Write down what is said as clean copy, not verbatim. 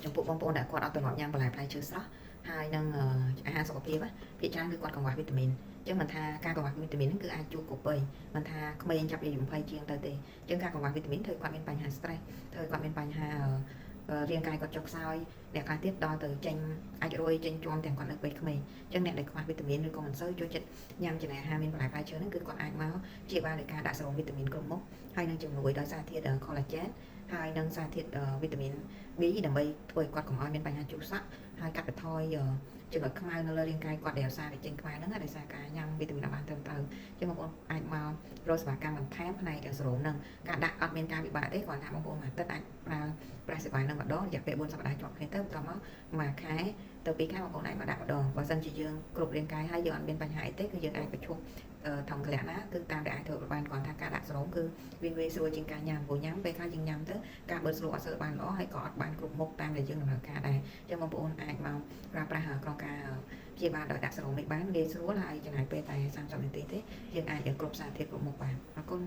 ចំពោះបងប្អូនដែលគាត់អត់ទៅញ៉ាំបន្លែផ្លែឈើស្រស់ហើយនឹងអាហារសុខភាពភាគច្រើនគឺគាត់កង្វះវីតាមីនអញ្ចឹងមិនថាការកង្វះវីតាមីនហ្នឹងគឺអាចជួបគ្រប់វ័យមិនថាក្មេងចាប់ពីអាយុ20ជាងទៅទេអញ្ចឹងការកង្វះវីតាមីនធ្វើគាត់មានបញ្ហា stress ធ្វើគាត់មានបញ្ហារាងកាយគាត់ចុកខ្សោយអ្នកខ្លះទៀតដល់ទៅចេញអាចរយចេញជាំទាំងគាត់នៅពេលក្មេងអញ្ចឹងអ្នកដែលខ្វះវីតាមីនឬក៏មិនសូវចូលចិត្តញ៉ាំចំណីអាហារមានបន្លែផ្លែឈើហ្នឹងគឺគាត់អាចមកព្យាបាលដោយការដាក់សេរ៉ូមវីតាមីនគ្រប់មុខហើយនឹងជំនួយដោយសារធាតុ collagen ហើយនឹងសារធាតុវីតាមីន B ដើម្បីធ្វើឲ្យគាត់កុំឲ្យមានបញ្ហាជូរសក់ហើយកាត់បន្ថយចំណុចខ្មៅនៅលើរាងកាយគាត់ដែលសារតែចេញខ្មៅហ្នឹងដោយសារការញ៉ាំវីតាមីនបានត្រឹមត្រូវចឹងបងប្អូនអាចមករកសេវាកម្មបន្ថែមផ្នែកសេរ៉ូមហ្នឹងការដាក់អត់មានការពិបាកទេគ្រាន់តែបងប្អូនមួយអាទិត្យអាចប្រើសេវាហ្នឹងម្ដងរយៈពេល4សប្តាហ៍ជាប់គ្នាទៅបន្ទាប់មកមួយខែទៅ2ខែបងប្អូនអាចមកដាក់ម្ដងបើសិនជាយើងគ្រប់រាងកាយហើយយើងអត់មានបញ្ហាអីទេគឺយើងអាចប្រឈប់ធម្មកលៈណាគឺតាមដែលអាចធ្វើបានគ្រាន់ថាការដាក់សេរ៉ូមគឺវាងាយស្រួលជាងការញ៉ាំព្រោះញ៉ាំពេលខ្លះយើងញ៉ាំទៅការបឺតស្រួលអត់សូវបានល្អហើយក៏អត់បានគ្រប់មុខតាមដែលយើងតម្រូវការដែរអញ្ចឹងបងប្អូនអាចមកប្រើប្រាស់ក្នុងការព្យាបាលដោយដាក់សេរ៉ូមនេះបានងាយស្រួលហើយចំណាយពេលតែ30នាទីទេយើងអាចគ្រប់សារធាតុគ្រប់មុខបានអរគុណ